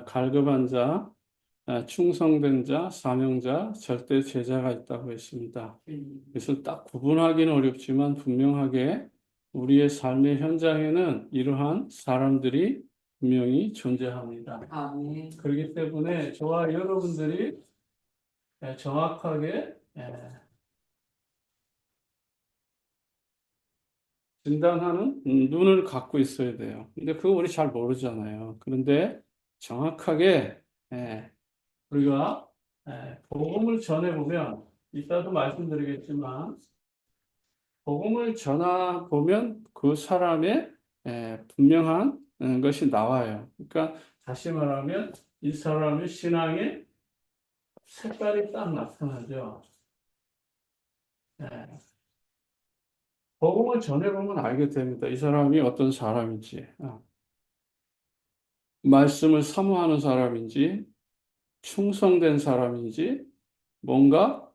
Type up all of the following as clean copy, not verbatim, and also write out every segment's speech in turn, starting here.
갈급한 자, 충성된 자, 사명자, 절대 제자가 있다고 했습니다. 그래서 딱 구분하기는 어렵지만 분명하게 우리의 삶의 현장에는 이러한 사람들이 분명히 존재합니다. 아멘. 그렇기 때문에 저와 여러분들이 정확하게 진단하는 눈을 갖고 있어야 돼요. 근데 그거 우리 잘 모르잖아요. 그런데 정확하게 우리가 복음을 전해보면 이따도 말씀드리겠지만 복음을 전하 보면 그 사람의 분명한 것이 나와요. 그러니까 다시 말하면 이 사람의 신앙의 색깔이 딱 나타나죠. 예. 복음을 전해보면 알게 됩니다. 이 사람이 어떤 사람인지, 말씀을 사모하는 사람인지, 충성된 사람인지, 뭔가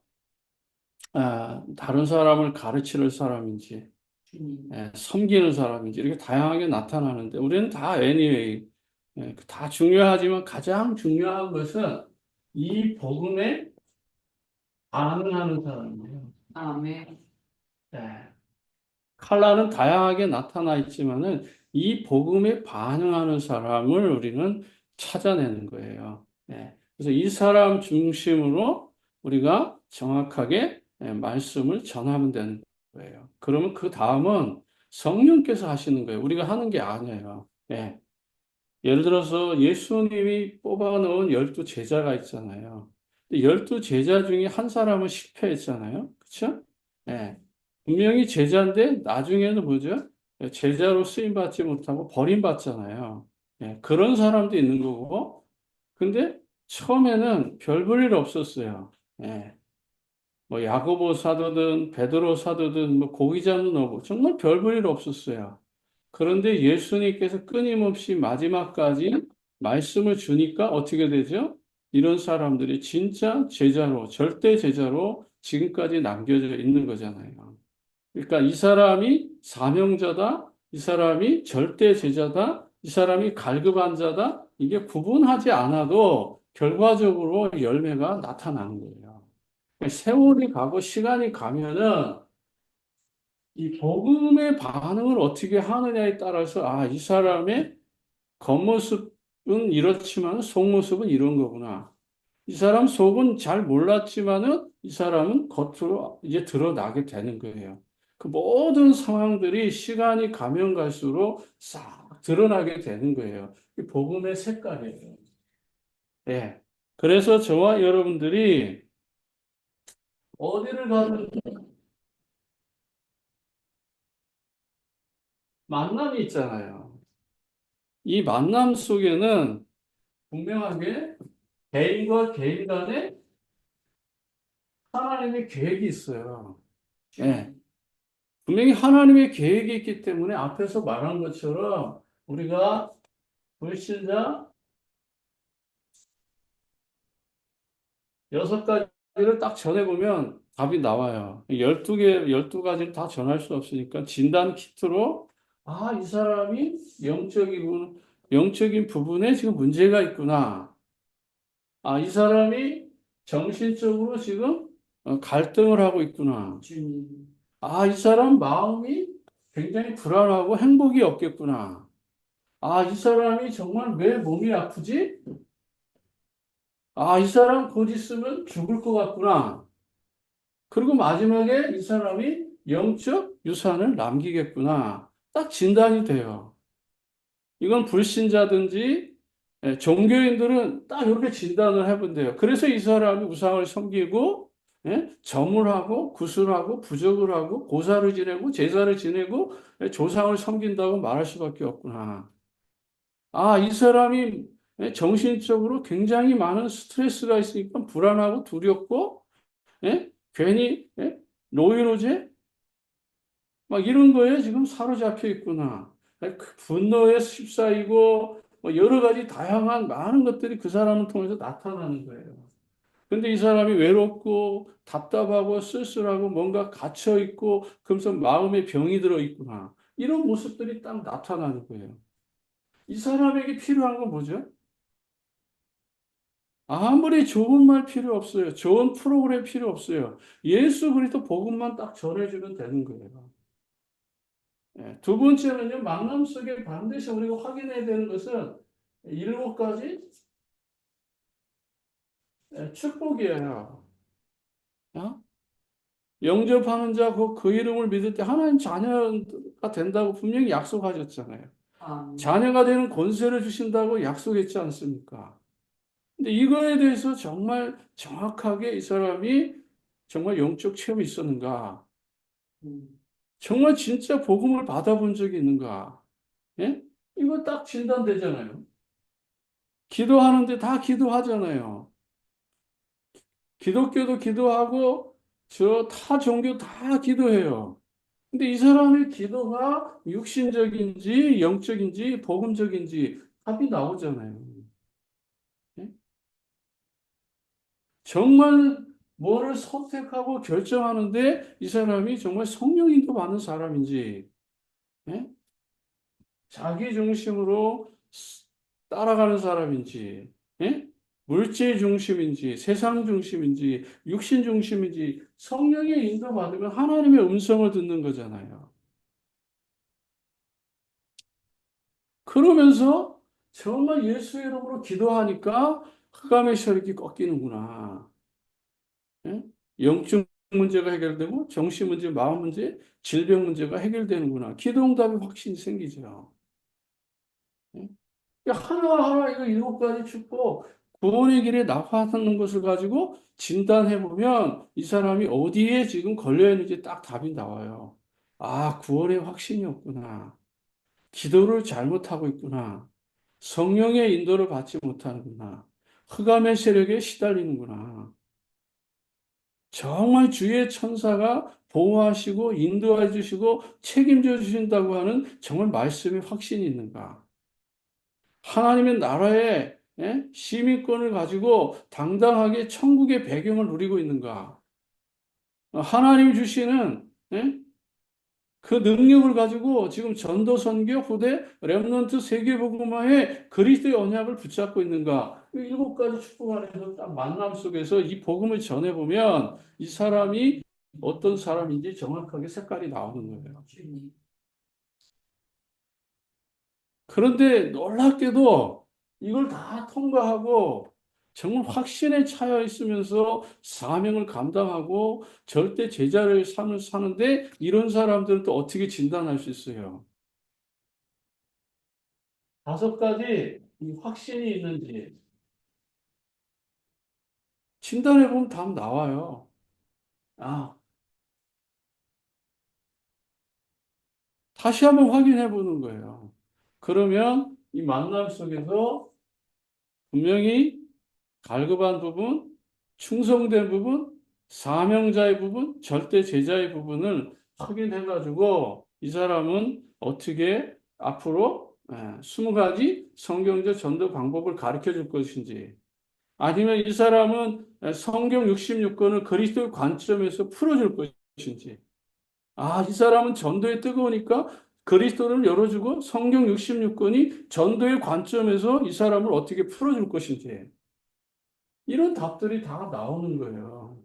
다른 사람을 가르치는 사람인지, 섬기는 사람인지 이렇게 다양하게 나타나는데 우리는 다 anyway 다 중요하지만 가장 중요한 것은 이 복음에 반응하는 사람이에요. 아멘. 예. 칼라는 다양하게 나타나 있지만은 이 복음에 반응하는 사람을 우리는 찾아내는 거예요. 그래서 이 사람 중심으로 우리가 정확하게 말씀을 전하면 되는 거예요. 그러면 그 다음은 성령께서 하시는 거예요. 우리가 하는 게 아니에요. 예를 들어서 예수님이 뽑아놓은 12제자가 있잖아요. 12제자 중에 한 사람은 실패했잖아요. 그렇죠? 분명히 제자인데 나중에는 뭐죠? 제자로 쓰임받지 못하고 버림받잖아요. 그런 사람도 있는 거고. 근데 처음에는 별 볼 일 없었어요. 예, 뭐 야고보 사도든 베드로 사도든 뭐 고기 잡는 어부 정말 별 볼 일 없었어요. 그런데 예수님께서 끊임없이 마지막까지 말씀을 주니까 어떻게 되죠? 이런 사람들이 진짜 제자로, 절대 제자로 지금까지 남겨져 있는 거잖아요. 그러니까 이 사람이 사명자다, 이 사람이 절대 제자다, 이 사람이 갈급한 자다, 이게 구분하지 않아도 결과적으로 열매가 나타나는 거예요. 세월이 가고 시간이 가면은 이 복음의 반응을 어떻게 하느냐에 따라서 이 사람의 겉모습은 이렇지만 속모습은 이런 거구나. 이 사람 속은 잘 몰랐지만은 이 사람은 겉으로 이제 드러나게 되는 거예요. 그 모든 상황들이 시간이 가면 갈수록 싹 드러나게 되는 거예요. 이 복음의 색깔이에요. 예. 그래서 저와 여러분들이 어디를 가든 만남이 있잖아요. 이 만남 속에는 분명하게 개인과 개인 간에 하나님의 계획이 있어요. 예. 분명히 하나님의 계획이 있기 때문에 앞에서 말한 것처럼 우리가 불신자 6가지를 딱 전해보면 답이 나와요. 12개, 12가지를 다 전할 수 없으니까 진단 키트로 이 사람이 영적인 부분에 지금 문제가 있구나. 이 사람이 정신적으로 지금 갈등을 하고 있구나. 이 사람 마음이 굉장히 불안하고 행복이 없겠구나. 이 사람이 정말 왜 몸이 아프지? 이 사람 곧 있으면 죽을 것 같구나. 그리고 마지막에 이 사람이 영적 유산을 남기겠구나. 딱 진단이 돼요. 이건 불신자든지 종교인들은 딱 이렇게 진단을 해본대요. 그래서 이 사람이 우상을 섬기고 점을 하고 구슬하고 부적을 하고 고사를 지내고 제사를 지내고 조상을 섬긴다고 말할 수밖에 없구나. 이 사람이 정신적으로 굉장히 많은 스트레스가 있으니까 불안하고 두렵고 괜히 노이로제 막 이런 거에 지금 사로잡혀 있구나. 그 분노에 휩싸이고 뭐 여러 가지 다양한 많은 것들이 그 사람을 통해서 나타나는 거예요. 근데 이 사람이 외롭고 답답하고 쓸쓸하고 뭔가 갇혀 있고 그러면서 마음에 병이 들어 있구나. 이런 모습들이 딱 나타나는 거예요. 이 사람에게 필요한 건 뭐죠? 아무리 좋은 말 필요 없어요. 좋은 프로그램 필요 없어요. 예수 그리스도 복음만 딱 전해주면 되는 거예요. 예, 두 번째는요, 만남 속에 반드시 우리가 확인해야 되는 것은 일곱 가지 축복이에요. 어? 영접하는 자, 그 이름을 믿을 때 하나님 자녀가 된다고 분명히 약속하셨잖아요. 자녀가 되는 권세를 주신다고 약속했지 않습니까? 근데 이거에 대해서 정말 정확하게 이 사람이 정말 영적 체험이 있었는가? 정말 진짜 복음을 받아본 적이 있는가? 예? 이거 딱 진단되잖아요. 기도하는데 다 기도하잖아요. 기독교도 기도하고 저 타 종교 다 기도해요. 근데 이 사람의 기도가 육신적인지 영적인지 복음적인지 답이 나오잖아요. 예? 정말 뭐를 선택하고 결정하는데 이 사람이 정말 성령인도 많은 사람인지, 예? 자기 중심으로 따라가는 사람인지, 예? 물질 중심인지, 세상 중심인지, 육신 중심인지, 성령의 인도 받으면 하나님의 음성을 듣는 거잖아요. 그러면서 정말 예수 이름으로 기도하니까 흑암의 세력이 꺾이는구나. 예? 영적 문제가 해결되고 정신 문제, 마음 문제, 질병 문제가 해결되는구나. 기도 응답의 확신이 생기죠. 예? 하나하나 이거 일곱 가지 축복, 구원의 길에 나아가는 것을 가지고 진단해 보면 이 사람이 어디에 지금 걸려 있는지 딱 답이 나와요. 아, 구원의 확신이 없구나. 기도를 잘못하고 있구나. 성령의 인도를 받지 못하는구나. 흑암의 세력에 시달리는구나. 정말 주의 천사가 보호하시고 인도해 주시고 책임져 주신다고 하는 정말 말씀의 확신이 있는가? 하나님의 나라의 시민권을 가지고 당당하게 천국의 배경을 누리고 있는가? 하나님 주시는 그 능력을 가지고 지금 전도 선교 후대 렘넌트 세계복음화에 그리스도의 언약을 붙잡고 있는가? 이 일곱 가지 축복 안에서 딱 만남 속에서 이 복음을 전해 보면 이 사람이 어떤 사람인지 정확하게 색깔이 나오는 거예요. 그런데 놀랍게도 이걸 다 통과하고 정말 확신에 차여 있으면서 사명을 감당하고 절대 제자를 삶을 사는데 이런 사람들은 또 어떻게 진단할 수 있어요? 다섯 가지 이 확신이 있는지 진단해 보면 답 나와요. 아, 다시 한번 확인해 보는 거예요. 그러면 이 만남 속에서 분명히 갈급한 부분, 충성된 부분, 사명자의 부분, 절대 제자의 부분을 확인해가지고 이 사람은 어떻게 앞으로 20가지 성경적 전도 방법을 가르쳐 줄 것인지 아니면 이 사람은 성경 66권을 그리스도의 관점에서 풀어줄 것인지 아, 이 사람은 전도에 뜨거우니까 그리스도를 열어주고 성경 66권이 전도의 관점에서 이 사람을 어떻게 풀어줄 것인지 이런 답들이 다 나오는 거예요.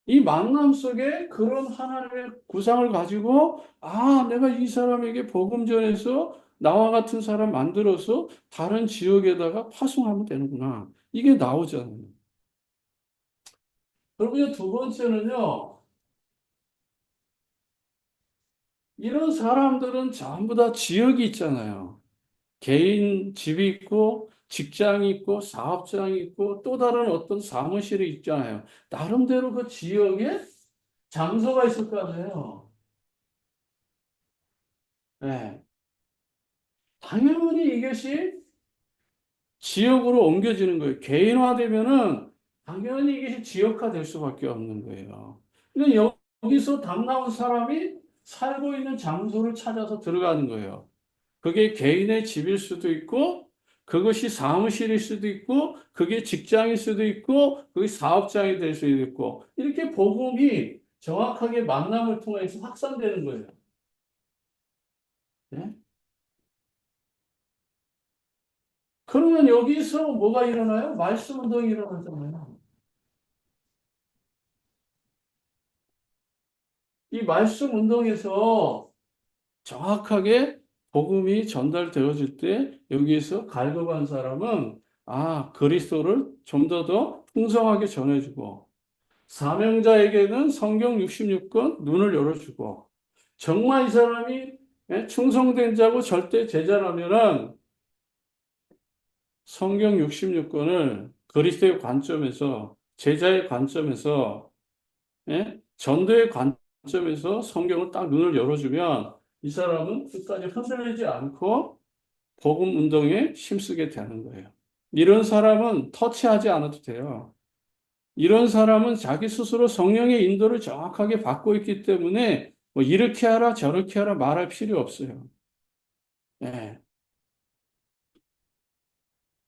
이 만남 속에 그런 하나님의 구상을 가지고, 아, 내가 이 사람에게 복음 전해서 나와 같은 사람 만들어서 다른 지역에다가 파송하면 되는구나. 이게 나오잖아요. 그리고 두 번째는요, 이런 사람들은 전부 다 지역이 있잖아요. 개인 집이 있고, 직장이 있고, 사업장이 있고, 또 다른 어떤 사무실이 있잖아요. 나름대로 그 지역에 장소가 있을 거 아니에요. 네. 당연히 이것이 지역으로 옮겨지는 거예요. 개인화되면은 당연히 이것이 지역화 될 수밖에 없는 거예요. 근데 여기서 답 나온 사람이 살고 있는 장소를 찾아서 들어가는 거예요. 그게 개인의 집일 수도 있고, 그것이 사무실일 수도 있고, 그게 직장일 수도 있고, 그게 사업장이 될 수도 있고, 이렇게 복음이 정확하게 만남을 통해서 확산되는 거예요. 네? 그러면 여기서 뭐가 일어나요? 말씀 운동이 일어나잖아요. 이 말씀 운동에서 정확하게 복음이 전달되어질 때 여기에서 갈급한 사람은 그리스도를 좀 더 풍성하게 전해주고 사명자에게는 성경 66권 눈을 열어주고 정말 이 사람이 충성된 자고 절대 제자라면은 성경 66권을 그리스도의 관점에서 제자의 관점에서 전도의 관점에서 성경을 딱 눈을 열어주면 이 사람은 끝까지 흔들리지 않고 복음 운동에 힘쓰게 되는 거예요. 이런 사람은 터치하지 않아도 돼요. 이런 사람은 자기 스스로 성령의 인도를 정확하게 받고 있기 때문에 뭐 이렇게 하라 저렇게 하라 말할 필요 없어요. 예.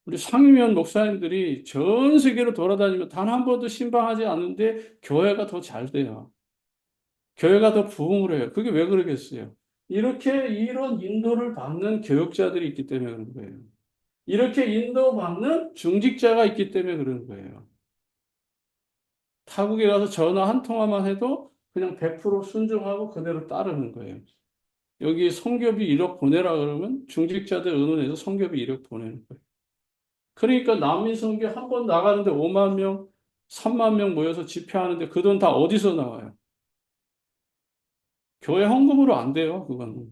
우리 상임위원 목사님들이 전 세계로 돌아다니면 단 한 번도 신방하지 않는데 교회가 더 잘 돼요. 교회가 더 부흥을 해요. 그게 왜 그러겠어요? 이렇게 이런 인도를 받는 교육자들이 있기 때문에 그런 거예요. 이렇게 인도받는 중직자가 있기 때문에 그런 거예요. 타국에 가서 전화 한 통화만 해도 그냥 100% 순종하고 그대로 따르는 거예요. 여기 성교비 1억 보내라 그러면 중직자들 의논해서 성교비 1억 보내는 거예요. 그러니까 난민 선교 한 번 나가는데 5만 명, 3만 명 모여서 집회하는데 그 돈 다 어디서 나와요? 교회 헌금으로 안 돼요, 그거는.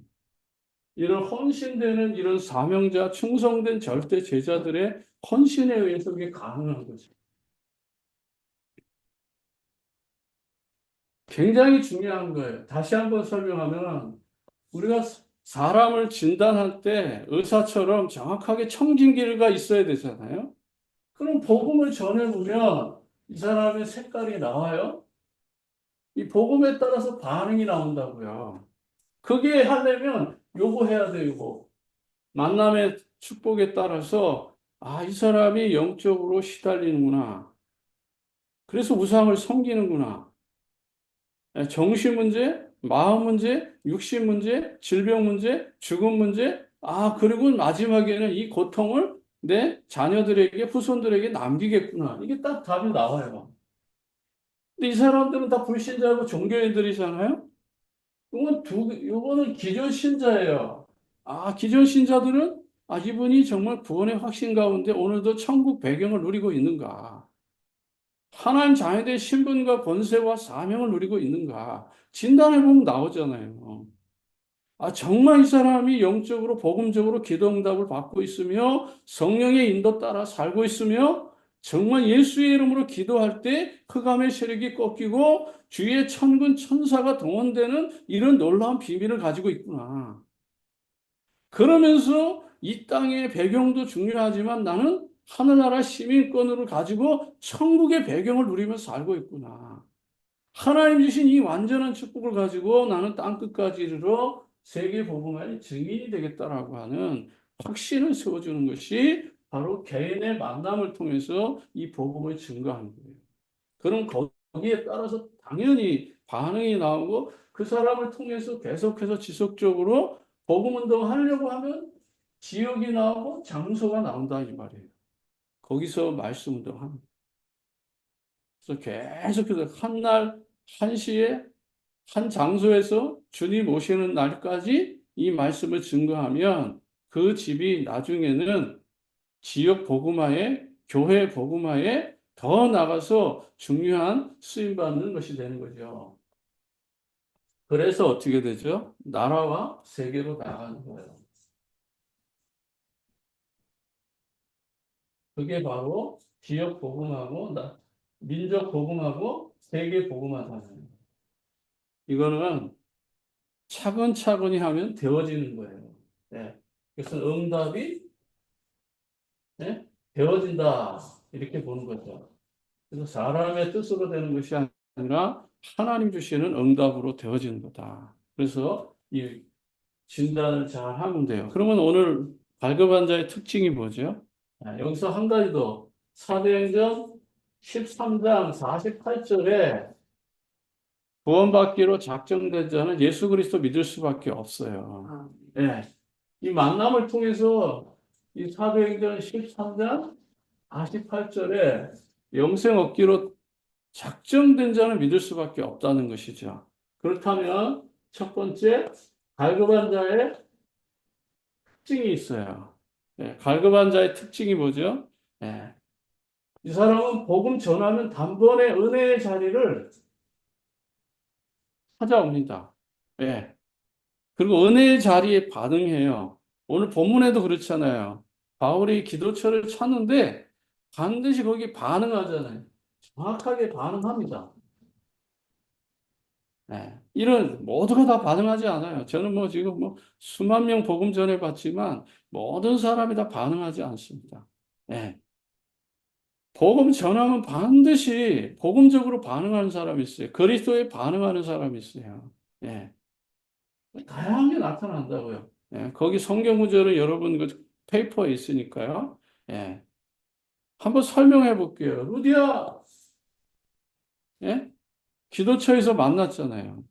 이런 헌신되는 이런 사명자, 충성된 절대 제자들의 헌신에 의해서 그게 가능한 거죠. 굉장히 중요한 거예요. 다시 한번 설명하면 우리가 사람을 진단할 때 의사처럼 정확하게 청진기가 있어야 되잖아요. 그럼 복음을 전해보면 이 사람의 색깔이 나와요. 이 복음에 따라서 반응이 나온다고요. 그게 하려면 요거 해야 돼요, 요거. 만남의 축복에 따라서 이 사람이 영적으로 시달리는구나. 그래서 우상을 섬기는구나. 정신 문제, 마음 문제, 육신 문제, 질병 문제, 죽음 문제. 그리고 마지막에는 이 고통을 내 자녀들에게, 후손들에게 남기겠구나. 이게 딱 답이 나와요. 근데 이 사람들은 다 불신자고 종교인들이잖아요? 이거는 기존 신자예요. 기존 신자들은 이분이 정말 구원의 확신 가운데 오늘도 천국 배경을 누리고 있는가? 하나님 자녀된 신분과 권세와 사명을 누리고 있는가? 진단해 보면 나오잖아요. 정말 이 사람이 영적으로, 복음적으로 기도 응답을 받고 있으며 성령의 인도 따라 살고 있으며 정말 예수의 이름으로 기도할 때 흑암의 세력이 꺾이고 주의 천군 천사가 동원되는 이런 놀라운 비밀을 가지고 있구나. 그러면서 이 땅의 배경도 중요하지만 나는 하늘나라 시민권을 가지고 천국의 배경을 누리며 살고 있구나. 하나님 주신 이 완전한 축복을 가지고 나는 땅끝까지 이르러 세계 복음의 증인이 되겠다라고 하는 확신을 세워주는 것이 바로 개인의 만남을 통해서 이 복음을 증거하는 거예요. 그럼 거기에 따라서 당연히 반응이 나오고 그 사람을 통해서 계속해서 지속적으로 복음 운동을 하려고 하면 지역이 나오고 장소가 나온다 이 말이에요. 거기서 말씀 운동하는 거예요. 그래서 계속해서 한 날, 한 시에, 한 장소에서 주님 오시는 날까지 이 말씀을 증거하면 그 집이 나중에는 지역 복음화에, 교회 복음화에 더 나가서 중요한 쓰임받는 것이 되는 거죠. 그래서 어떻게 되죠? 나라와 세계로 나가는 거예요. 그게 바로 지역 복음하고 민족 복음하고 세계 복음화잖아요. 이거는 차근차근히 하면 되어지는 거예요. 네. 그래서 응답이 되어진다 이렇게 보는 거죠. 그래서 사람의 뜻으로 되는 것이 아니라 하나님 주시는 응답으로 되어지는 거다. 그래서 이 진단을 잘 하면 돼요. 그러면 오늘 발급한 자의 특징이 뭐죠? 여기서 한 가지 더. 사도행전 13장 48절에 구원받기로 작정된 자는 예수 그리스도 믿을 수밖에 없어요. 예. 이 만남을 통해서 이 사도행전 13장 48절에 영생 얻기로 작정된 자는 믿을 수밖에 없다는 것이죠. 그렇다면 첫 번째, 갈급한 자의 특징이 있어요. 예, 갈급한 자의 특징이 뭐죠? 예, 이 사람은 복음 전하면 단번에 은혜의 자리를 찾아옵니다. 예, 그리고 은혜의 자리에 반응해요. 오늘 본문에도 그렇잖아요. 바울이 기도처를 찾는데 반드시 거기 반응하잖아요. 정확하게 반응합니다. 네. 이런 모두가 다 반응하지 않아요. 저는 뭐 지금 뭐 수만 명 복음 전해봤지만 모든 사람이 다 반응하지 않습니다. 네. 복음 전하면 반드시 복음적으로 반응하는 사람이 있어요. 그리스도에 반응하는 사람이 있어요. 네. 다양하게 나타난다고요. 예, 거기 성경 구절은 여러분 그 페이퍼에 있으니까요. 예, 한번 설명해 볼게요. 루디야, 예? 기도처에서 만났잖아요.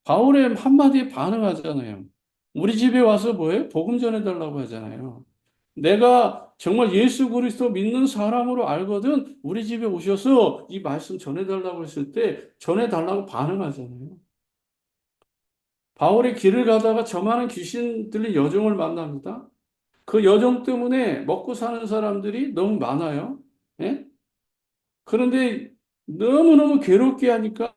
바울의 한마디에 반응하잖아요. 우리 집에 와서 뭐예요? 복음 전해달라고 하잖아요. 내가 정말 예수 그리스도 믿는 사람으로 알거든 우리 집에 오셔서 이 말씀 전해달라고 했을 때 전해달라고 반응하잖아요. 바울이 길을 가다가 저 많은 귀신 들린 여종을 만납니다. 그 여종 때문에 먹고 사는 사람들이 너무 많아요. 예? 그런데 너무너무 괴롭게 하니까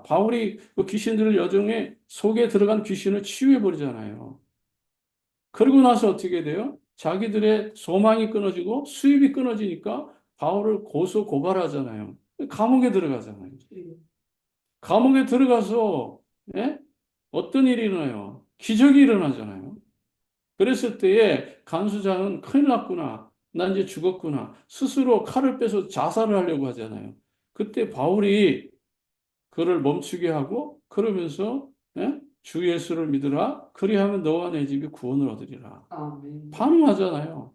바울이 그 귀신 들린 여종의 속에 들어간 귀신을 치유해 버리잖아요. 그러고 나서 어떻게 돼요? 자기들의 소망이 끊어지고 수입이 끊어지니까 바울을 고소 고발하잖아요. 감옥에 들어가잖아요. 감옥에 들어가서 예? 어떤 일이 일어나요? 기적이 일어나잖아요. 그랬을 때에 간수장은 큰일 났구나. 난 이제 죽었구나. 스스로 칼을 빼서 자살을 하려고 하잖아요. 그때 바울이 그를 멈추게 하고 그러면서 예? 주 예수를 믿으라. 그리하면 너와 내 집이 구원을 얻으리라. 아멘. 반응하잖아요.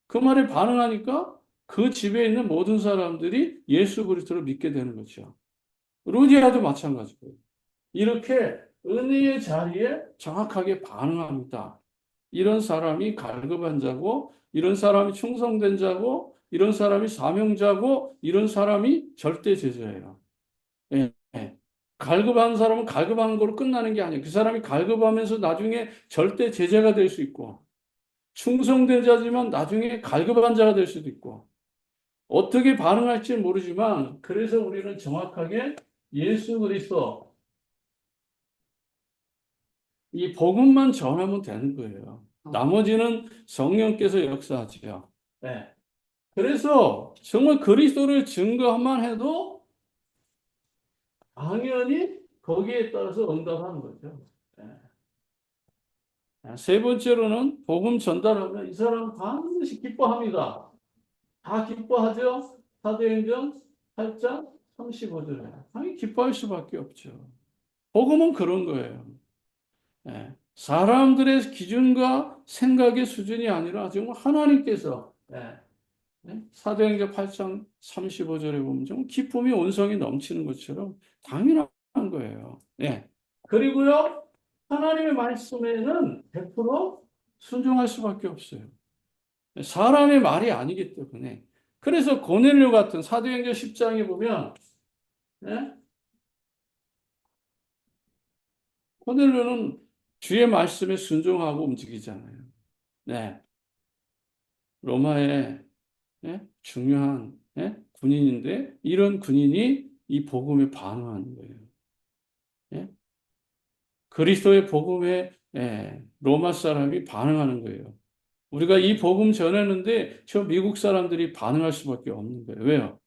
그 말에 반응하니까 그 집에 있는 모든 사람들이 예수 그리스도를 믿게 되는 거죠. 루디아도 마찬가지고요. 이렇게 은혜의 자리에 정확하게 반응합니다. 이런 사람이 갈급한 자고, 이런 사람이 충성된 자고, 이런 사람이 사명자고, 이런 사람이 절대 제자예요. 예, 예. 갈급한 사람은 갈급한 거로 끝나는 게 아니에요. 그 사람이 갈급하면서 나중에 절대 제자가 될 수 있고, 충성된 자지만 나중에 갈급한 자가 될 수도 있고, 어떻게 반응할지 모르지만, 그래서 우리는 정확하게 예수 그리스도, 이 복음만 전하면 되는 거예요. 나머지는 성령께서 역사하지요. 네. 그래서 정말 그리스도를 증거만 해도 당연히 거기에 따라서 응답하는 거죠. 네. 세 번째로는 복음 전달하면 이 사람은 반드시 기뻐합니다. 다 기뻐하죠? 사도행전 8장 35절에. 당연히 기뻐할 수밖에 없죠. 복음은 그런 거예요. 예. 사람들의 기준과 생각의 수준이 아니라 정말 하나님께서 사도행전 8장 35절에 보면 좀 기쁨이 온성이 넘치는 것처럼 당연한 거예요. 예. 그리고요, 하나님의 말씀에는 100% 순종할 수밖에 없어요. 사람의 말이 아니기 때문에. 그래서 고넬료 같은 사도행전 10장에 보면 예? 고넬료는 주의 말씀에 순종하고 움직이잖아요. 네. 로마의 중요한 군인인데 이런 군인이 이 복음에 반응하는 거예요. 예? 그리스도의 복음에 로마 사람이 반응하는 거예요. 우리가 이 복음 전했는데 저 미국 사람들이 반응할 수밖에 없는 거예요. 왜요?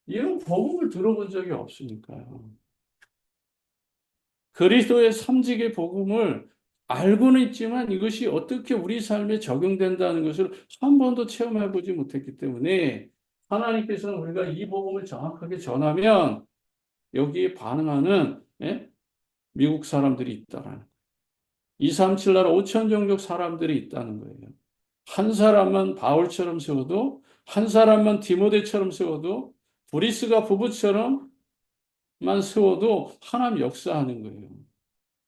이런 복음을 들어본 적이 없으니까요. 그리스도의 삼직의 복음을 알고는 있지만 이것이 어떻게 우리 삶에 적용된다는 것을 한 번도 체험해 보지 못했기 때문에 하나님께서는 우리가 이 복음을 정확하게 전하면 여기에 반응하는 미국 사람들이 있다라는 237 나라 5천 종족 사람들이 있다는 거예요. 한 사람만 바울처럼 세워도 한 사람만 디모데처럼 세워도 브리스가 부부처럼만 세워도 하나님 역사하는 거예요.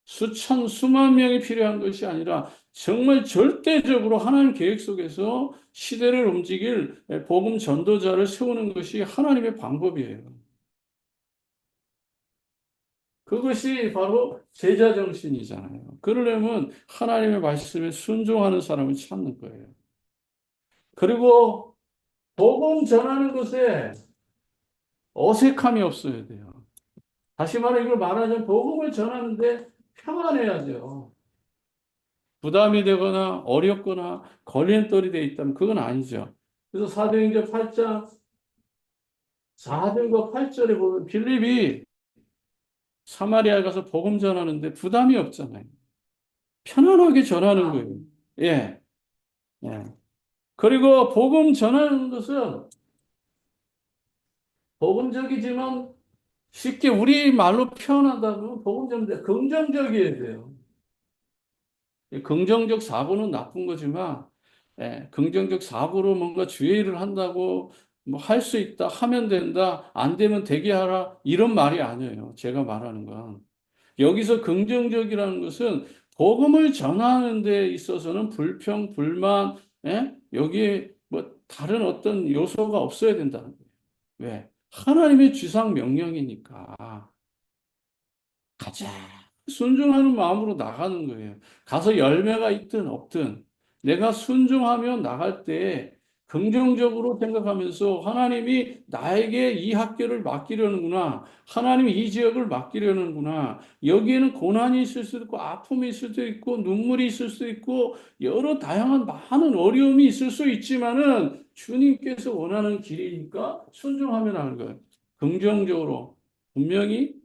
수천, 수만 명이 필요한 것이 아니라 정말 절대적으로 하나님 계획 속에서 시대를 움직일 복음 전도자를 세우는 것이 하나님의 방법이에요. 그것이 바로 제자 정신이잖아요. 그러려면 하나님의 말씀에 순종하는 사람을 찾는 거예요. 그리고 복음 전하는 것에 어색함이 없어야 돼요. 다시 말해 이걸 말하자면 복음을 전하는데 평안해야 돼요. 부담이 되거나 어렵거나 걸림돌이 돼 있다면 그건 아니죠. 그래서 사도행전 8장 4절과 8절에 보면 빌립이 사마리아에 가서 복음 전하는데 부담이 없잖아요. 편안하게 전하는 거예요. 예. 예. 그리고 복음 전하는 것은 복음적이지만 쉽게 우리 말로 표현한다면 복음 전하는데 긍정적이어야 돼요. 긍정적 사고는 나쁜 거지만, 긍정적 사고로 뭔가 주의 일을 한다고 뭐 할 수 있다, 하면 된다, 안 되면 되게 하라, 이런 말이 아니에요. 제가 말하는 건. 여기서 긍정적이라는 것은 복음을 전하는 데 있어서는 불평, 불만, 여기에 뭐 다른 어떤 요소가 없어야 된다는 거예요. 왜? 하나님의 주상 명령이니까. 가자. 순종하는 마음으로 나가는 거예요. 가서 열매가 있든 없든 내가 순종하며 나갈 때 긍정적으로 생각하면서 하나님이 나에게 이 학교를 맡기려는구나. 하나님이 이 지역을 맡기려는구나. 여기에는 고난이 있을 수도 있고 아픔이 있을 수도 있고 눈물이 있을 수도 있고 여러 다양한 많은 어려움이 있을 수 있지만은 주님께서 원하는 길이니까 순종하며 나가는 거예요. 긍정적으로 분명히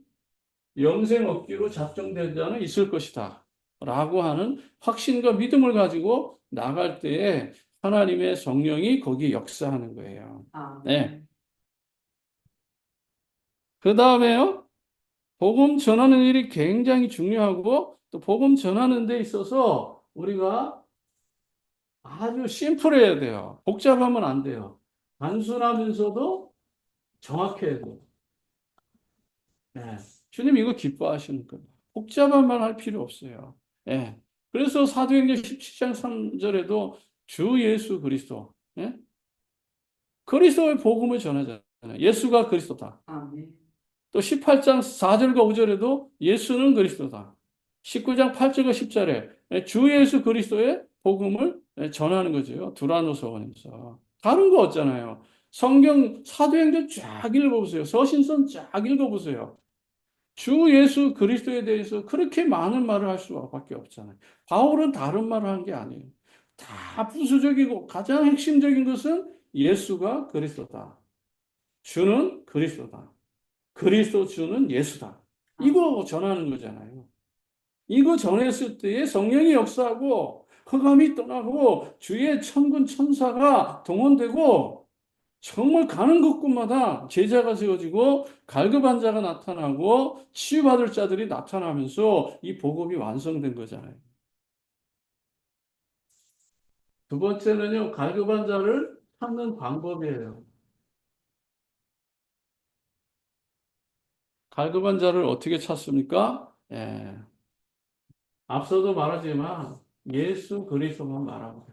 영생 없기로 작정된 자는 있을 것이다. 라고 하는 확신과 믿음을 가지고 나갈 때에 하나님의 성령이 거기에 역사하는 거예요. 네. 그 다음에요, 복음 전하는 일이 굉장히 중요하고 또 복음 전하는 데 있어서 우리가 아주 심플해야 돼요. 복잡하면 안 돼요. 단순하면서도 정확해야 돼요. 네. 주님 이거 기뻐하시는 거예요. 복잡한 말 할 필요 없어요. 예. 그래서 사도행전 17장 3절에도 주 예수 그리스도, 예? 그리스도의 복음을 전하잖아요. 예수가 그리스도다. 또 18장 4절과 5절에도 예수는 그리스도다. 19장 8절과 10절에 주 예수 그리스도의 복음을 전하는 거죠. 두라노서원에서. 다른 거 없잖아요. 성경 사도행전 쫙 읽어보세요. 서신서 쫙 읽어보세요. 주 예수 그리스도에 대해서 그렇게 많은 말을 할 수밖에 없잖아요. 바울은 다른 말을 한 게 아니에요. 다 부수적이고 가장 핵심적인 것은 예수가 그리스도다. 주는 그리스도다. 그리스도 주는 예수다. 이거 전하는 거잖아요. 이거 전했을 때에 성령이 역사하고 흑암이 떠나고 주의 천군 천사가 동원되고 정말 가는 곳곳마다 제자가 세워지고 갈급한 자가 나타나고 치유받을 자들이 나타나면서 이 복음이 완성된 거잖아요. 두 번째는요, 갈급한 자를 찾는 방법이에요. 갈급한 자를 어떻게 찾습니까? 앞서도 말하지만 예수 그리스도만 말하고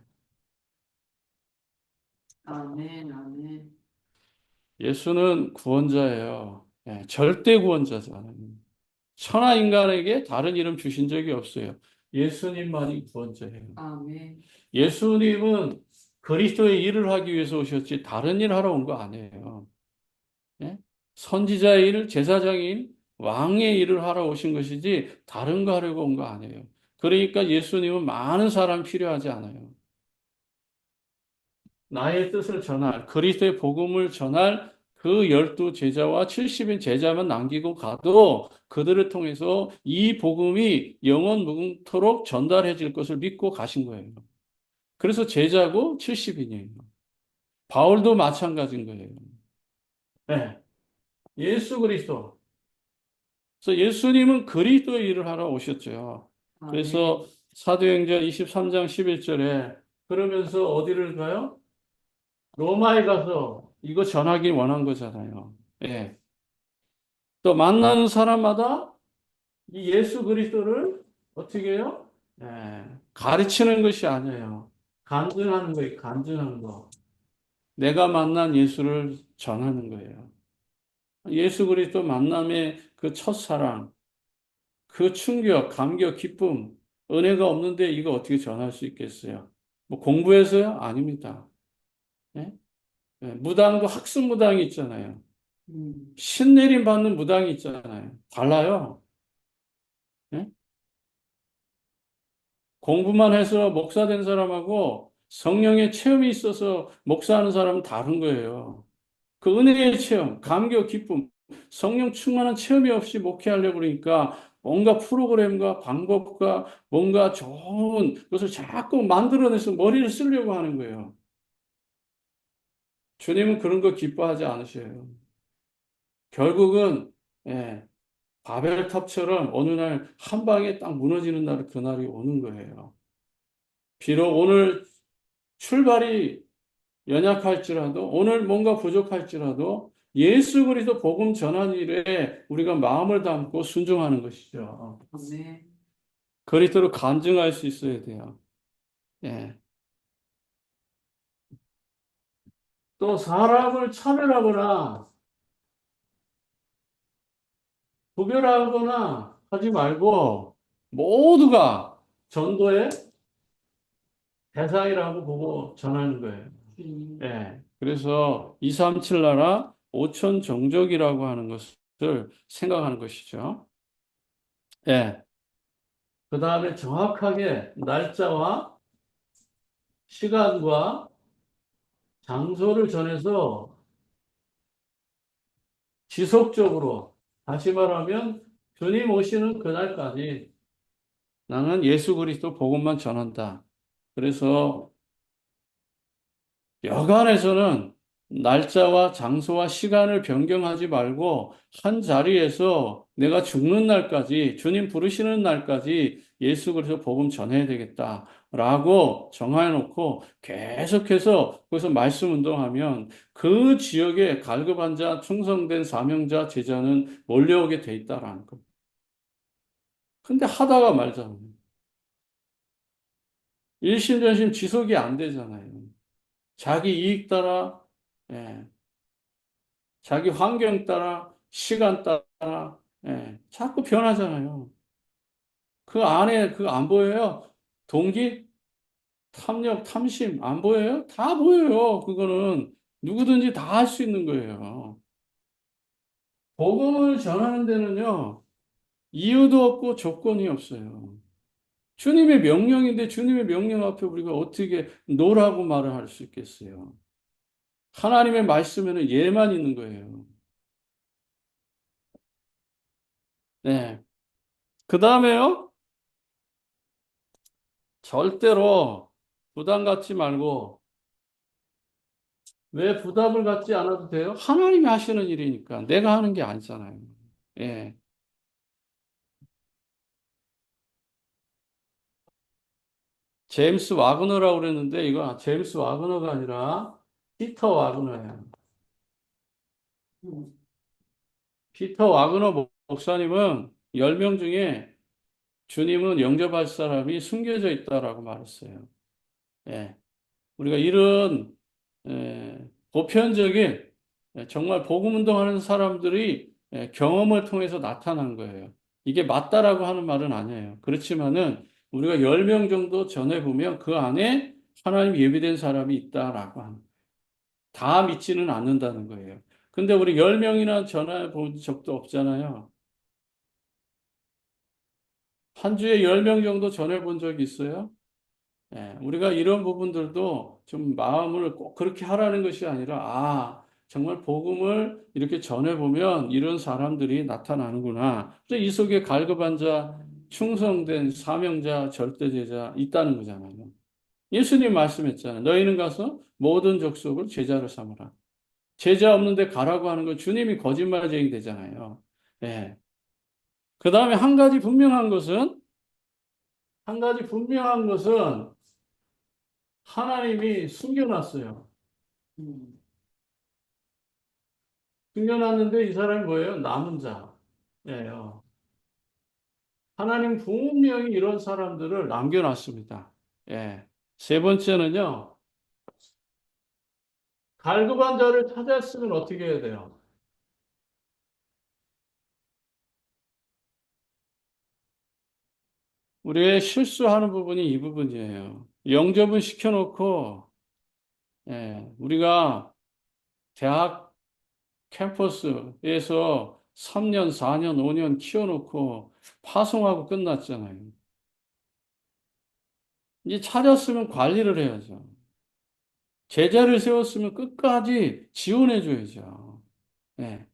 아멘, 아멘. 예수는 구원자예요. 절대 구원자잖아요. 천하 인간에게 다른 이름 주신 적이 없어요. 예수님만이 구원자예요. 아멘. 예수님은 그리스도의 일을 하기 위해서 오셨지 다른 일 하러 온 거 아니에요. 예? 선지자의 일, 제사장의 일, 왕의 일을 하러 오신 것이지 다른 거 하려고 온 거 아니에요. 그러니까 예수님은 많은 사람 필요하지 않아요. 나의 뜻을 전할, 그리스도의 복음을 전할 그 12제자와 70인 제자만 남기고 가도 그들을 통해서 이 복음이 영원 무궁토록 전달해질 것을 믿고 가신 거예요. 그래서 제자고 70인이에요. 바울도 마찬가지인 거예요. 네. 예수 그리스도. 그래서 예수님은 그리스도의 일을 하러 오셨죠. 그래서 사도행전 23장 11절에 그러면서 어디를 가요? 로마에 가서 이거 전하기 원한 거잖아요. 예. 또 만나는 사람마다 이 예수 그리스도를 어떻게 해요? 예, 가르치는 것이 아니에요. 간증하는 거예요. 간증하는 거. 내가 만난 예수를 전하는 거예요. 예수 그리스도 만남의 그 첫사랑, 그 충격, 감격, 기쁨, 은혜가 없는데 이거 어떻게 전할 수 있겠어요? 뭐 공부해서요? 아닙니다. 예? 예, 무당도 학습 무당이 있잖아요. 신내림 받는 무당이 있잖아요. 달라요. 예? 공부만 해서 목사 된 사람하고 성령의 체험이 있어서 목사하는 사람은 다른 거예요. 그 은혜의 체험, 감격, 기쁨, 성령 충만한 체험이 없이 목회하려고 그러니까 뭔가 프로그램과 방법과 뭔가 좋은 것을 자꾸 만들어내서 머리를 쓰려고 하는 거예요. 주님은 그런 거 기뻐하지 않으셔요. 결국은 예, 바벨탑처럼 어느 날 한 방에 딱 무너지는 날 그날이 오는 거예요. 비록 오늘 출발이 연약할지라도 오늘 뭔가 부족할지라도 예수 그리스도 복음 전한 일에 우리가 마음을 담고 순종하는 것이죠. 아멘. 그리스도로 간증할 수 있어야 돼요. 예. 또 사람을 차별하거나 구별하거나 하지 말고 모두가 전도의 대상이라고 보고 전하는 거예요. 주님. 예. 그래서 237 나라 5천 종족이라고 하는 것을 생각하는 것이죠. 예. 그 다음에 정확하게 날짜와 시간과 장소를 정해서 지속적으로, 다시 말하면 주님 오시는 그날까지 나는 예수 그리스도 복음만 전한다. 그래서 여간에서는 날짜와 장소와 시간을 변경하지 말고 한 자리에서 내가 죽는 날까지, 주님 부르시는 날까지 예수 그리스도 복음 전해야 되겠다라고 정해 놓고 계속해서 거기서 말씀 운동하면 그 지역에 갈급한 자, 충성된 사명자, 제자는 몰려오게 돼 있다라는 거. 근데 하다가 말잖아요. 일심전심 지속이 안 되잖아요. 자기 이익 따라 예, 자기 환경 따라, 시간 따라, 예, 자꾸 변하잖아요. 그 안에 그 안 보여요? 동기, 탐욕, 탐심 안 보여요? 다 보여요. 그거는 누구든지 다 할 수 있는 거예요. 복음을 전하는 데는요, 이유도 없고 조건이 없어요. 주님의 명령인데 주님의 명령 앞에 우리가 어떻게 노라고 말을 할 수 있겠어요? 하나님의 말씀에는 예만 있는 거예요. 네. 그 다음에요, 절대로 부담 갖지 말고, 왜 부담을 갖지 않아도 돼요? 하나님이 하시는 일이니까. 내가 하는 게 아니잖아요. 예. 제임스 와그너라고 그랬는데, 이거 제임스 와그너가 아니라 피터 와그너예요. 음. 피터 와그너 목사님은 10명 중에 주님은 영접할 사람이 숨겨져 있다라고 말했어요. 예. 우리가 이런 보편적인 정말 복음 운동하는 사람들이 경험을 통해서 나타난 거예요. 이게 맞다라고 하는 말은 아니에요. 그렇지만은 우리가 10명 정도 전해보면 그 안에 하나님 예비된 사람이 있다라고 하는, 다 믿지는 않는다는 거예요. 근데 우리 10명이나 전해 본 적도 없잖아요. 한 주에 10명 정도 전해 본 적이 있어요? 우리가 이런 부분들도 좀 마음을 꼭 그렇게 하라는 것이 아니라, 정말 복음을 이렇게 전해보면 이런 사람들이 나타나는구나. 그래서 이 속에 갈급한 자, 충성된 사명자, 절대제자 있다는 거잖아요. 예수님 말씀했잖아요. 너희는 가서 모든 족속을 제자로 삼으라. 제자 없는데 가라고 하는 건 주님이 거짓말쟁이 되잖아요. 예. 그 다음에 한 가지 분명한 것은 하나님이 숨겨놨어요. 음. 숨겨놨는데 이 사람이 뭐예요? 남은 자예요. 하나님 분명히 이런 사람들을 남겨놨습니다. 예. 세 번째는요, 갈급한 자를 찾았으면 어떻게 해야 돼요? 우리의 실수하는 부분이 이 부분이에요. 영접은 시켜놓고, 예, 우리가 대학 캠퍼스에서 3년, 4년, 5년 키워놓고 파송하고 끝났잖아요. 이제 찾았으면 관리를 해야죠. 제자를 세웠으면 끝까지 지원해줘야죠. 예,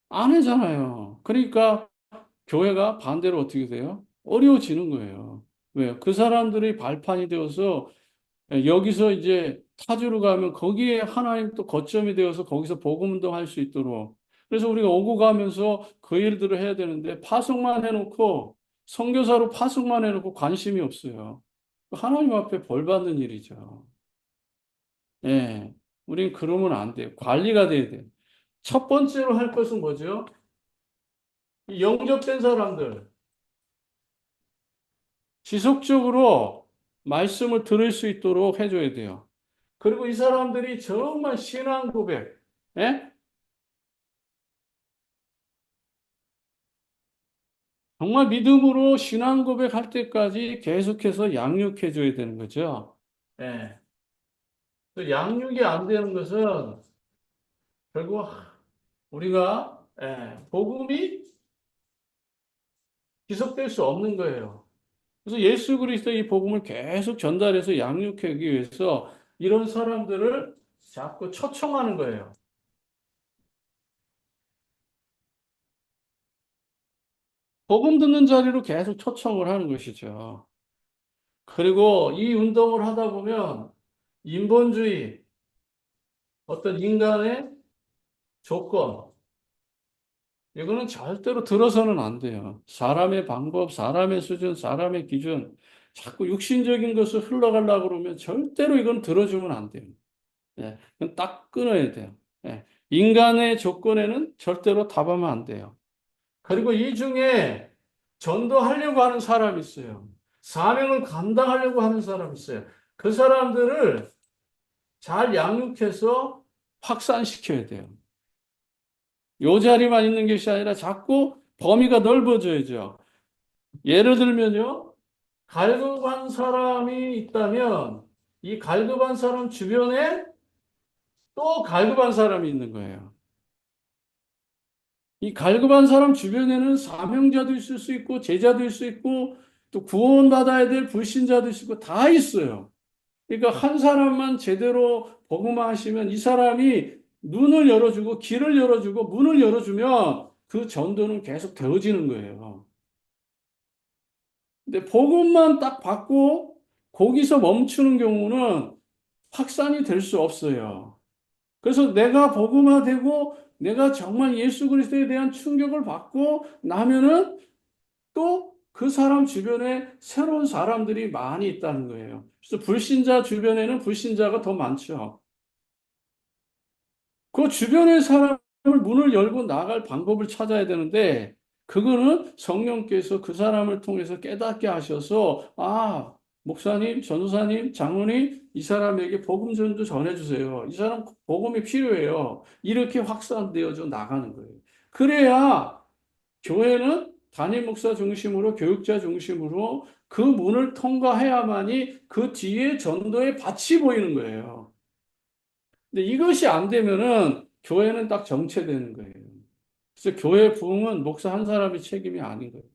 안 하잖아요. 그러니까 교회가 반대로 어떻게 돼요? 어려워지는 거예요. 왜요? 그 사람들이 발판이 되어서 여기서 이제 타주로 가면 거기에 하나님 또 거점이 되어서 거기서 복음 운동할 수 있도록. 그래서 우리가 오고 가면서 그 일들을 해야 되는데 파송만 해놓고 선교사로 파송만 해놓고 관심이 없어요. 하나님 앞에 벌 받는 일이죠. 예. 우린 그러면 안 돼요. 관리가 돼야 돼요. 첫 번째로 할 것은 뭐죠? 이 영접된 사람들. 지속적으로 말씀을 들을 수 있도록 해줘야 돼요. 그리고 이 사람들이 정말 신앙 고백, 예? 정말 믿음으로 신앙 고백할 때까지 계속해서 양육해줘야 되는 거죠. 예. 또 양육이 안 되는 것은 결국 우리가 복음이 지속될 수 없는 거예요. 그래서 예수 그리스도의 이 복음을 계속 전달해서 양육하기 위해서 이런 사람들을 자꾸 초청하는 거예요. 복음 듣는 자리로 계속 초청을 하는 것이죠. 그리고 이 운동을 하다 보면 인본주의, 어떤 인간의 조건, 이거는 절대로 들어서는 안 돼요. 사람의 방법, 사람의 수준, 사람의 기준, 자꾸 육신적인 것을 흘러가려고 그러면 절대로 이건 들어주면 안 돼요. 예, 그건 딱 끊어야 돼요. 예, 인간의 조건에는 절대로 답하면 안 돼요. 그리고 이 중에 전도하려고 하는 사람이 있어요. 사명을 감당하려고 하는 사람이 있어요. 그 사람들을 잘 양육해서 확산시켜야 돼요. 요 자리만 있는 것이 아니라 자꾸 범위가 넓어져야죠. 예를 들면요, 갈급한 사람이 있다면 이 갈급한 사람 주변에 또 갈급한 사람이 있는 거예요. 이 갈급한 사람 주변에는 사명자도 있을 수 있고 제자도 있을 수 있고 또 구원받아야 될 불신자도 있을 수 있고 다 있어요. 그러니까 한 사람만 제대로 복음화하시면 이 사람이 눈을 열어주고 길을 열어주고 문을 열어주면 그 전도는 계속 되어지는 거예요. 근데 복음만 딱 받고 거기서 멈추는 경우는 확산이 될 수 없어요. 그래서 내가 복음화되고 내가 정말 예수 그리스도에 대한 충격을 받고 나면은 또 그 사람 주변에 새로운 사람들이 많이 있다는 거예요. 그래서 불신자 주변에는 불신자가 더 많죠. 그 주변의 사람을 문을 열고 나갈 방법을 찾아야 되는데, 그거는 성령께서 그 사람을 통해서 깨닫게 하셔서, 아, 목사님, 전도사님, 장로님, 이 사람에게 복음 전도 전해주세요. 이 사람 복음이 필요해요. 이렇게 확산되어져 나가는 거예요. 그래야 교회는 담임 목사 중심으로 교육자 중심으로 그 문을 통과해야만이 그 뒤에 전도의 밭이 보이는 거예요. 근데 이것이 안 되면은 교회는 딱 정체되는 거예요. 그래서 교회 부흥은 목사 한 사람의 책임이 아닌 거예요.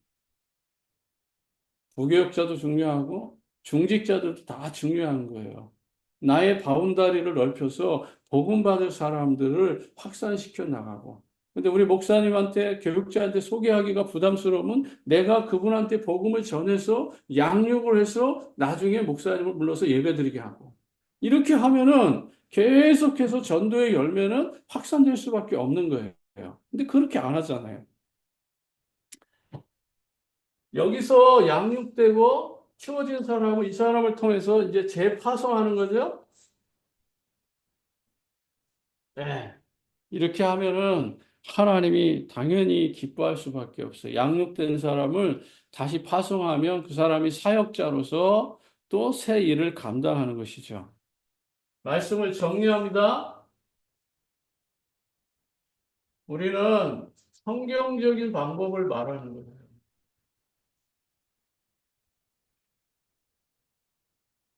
부교육자도 중요하고 중직자들도 다 중요한 거예요. 나의 바운다리를 넓혀서 복음 받을 사람들을 확산시켜 나가고. 근데 우리 목사님한테 교육자한테 소개하기가 부담스러우면 내가 그분한테 복음을 전해서 양육을 해서 나중에 목사님을 불러서 예배드리게 하고. 이렇게 하면은 계속해서 전도의 열매는 확산될 수밖에 없는 거예요. 근데 그렇게 안 하잖아요. 여기서 양육되고 키워진 사람은 이 사람을 통해서 이제 재파송하는 거죠. 네. 이렇게 하면은 하나님이 당연히 기뻐할 수밖에 없어요. 양육된 사람을 다시 파송하면 그 사람이 사역자로서 또 새 일을 감당하는 것이죠. 말씀을 정리합니다. 우리는 성경적인 방법을 말하는 거예요.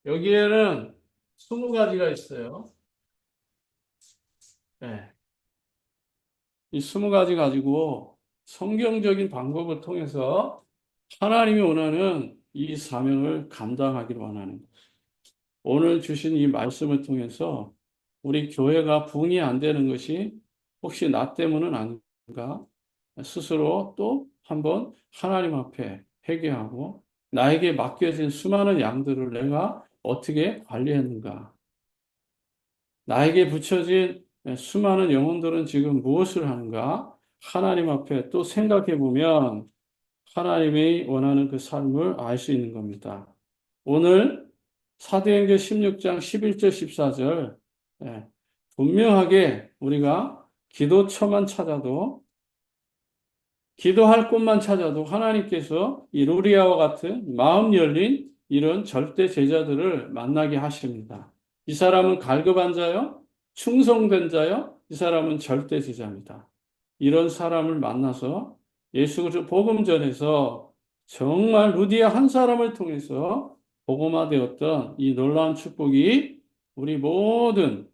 여기에는 20가지가 있어요. 네. 이 20가지 가지고 성경적인 방법을 통해서 하나님이 원하는 이 사명을 감당하기를 원하는 거예요. 오늘 주신 이 말씀을 통해서 우리 교회가 붕이 안 되는 것이 혹시 나 때문은 아닌가? 스스로 또 한번 하나님 앞에 회개하고 나에게 맡겨진 수많은 양들을 내가 어떻게 관리했는가? 나에게 붙여진 수많은 영혼들은 지금 무엇을 하는가? 하나님 앞에 또 생각해 보면 하나님이 원하는 그 삶을 알 수 있는 겁니다. 오늘 사도행전 16장 11절 14절 분명하게 우리가 기도처만 찾아도 기도할 곳만 찾아도 하나님께서 이 루리아와 같은 마음 열린 이런 절대 제자들을 만나게 하십니다. 이 사람은 갈급한 자요, 충성된 자요, 이 사람은 절대 제자입니다. 이런 사람을 만나서 예수 그리스도 복음 전에서 정말 루디아 한 사람을 통해서 복음화되었던 이 놀라운 축복이 우리 모든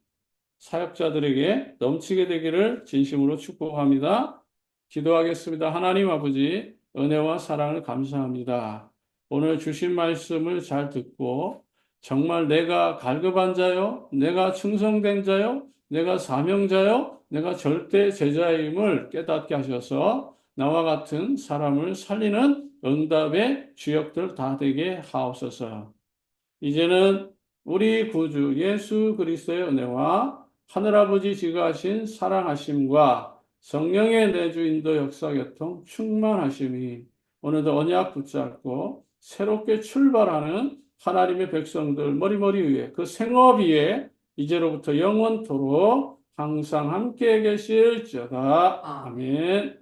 사역자들에게 넘치게 되기를 진심으로 축복합니다. 기도하겠습니다. 하나님 아버지, 은혜와 사랑을 감사합니다. 오늘 주신 말씀을 잘 듣고 정말 내가 갈급한 자요, 내가 충성된 자요, 내가 사명자요, 내가 절대 제자임을 깨닫게 하셔서 나와 같은 사람을 살리는 응답의 주역들 다 되게 하옵소서. 이제는 우리 구주 예수 그리스도의 은혜와 하늘아버지 지가하신 사랑하심과 성령의 내주 인도 역사 교통 충만하심이 오늘도 언약 붙잡고 새롭게 출발하는 하나님의 백성들 머리머리 위에 그 생업 위에 이제로부터 영원토록 항상 함께 계실지어다. 아멘.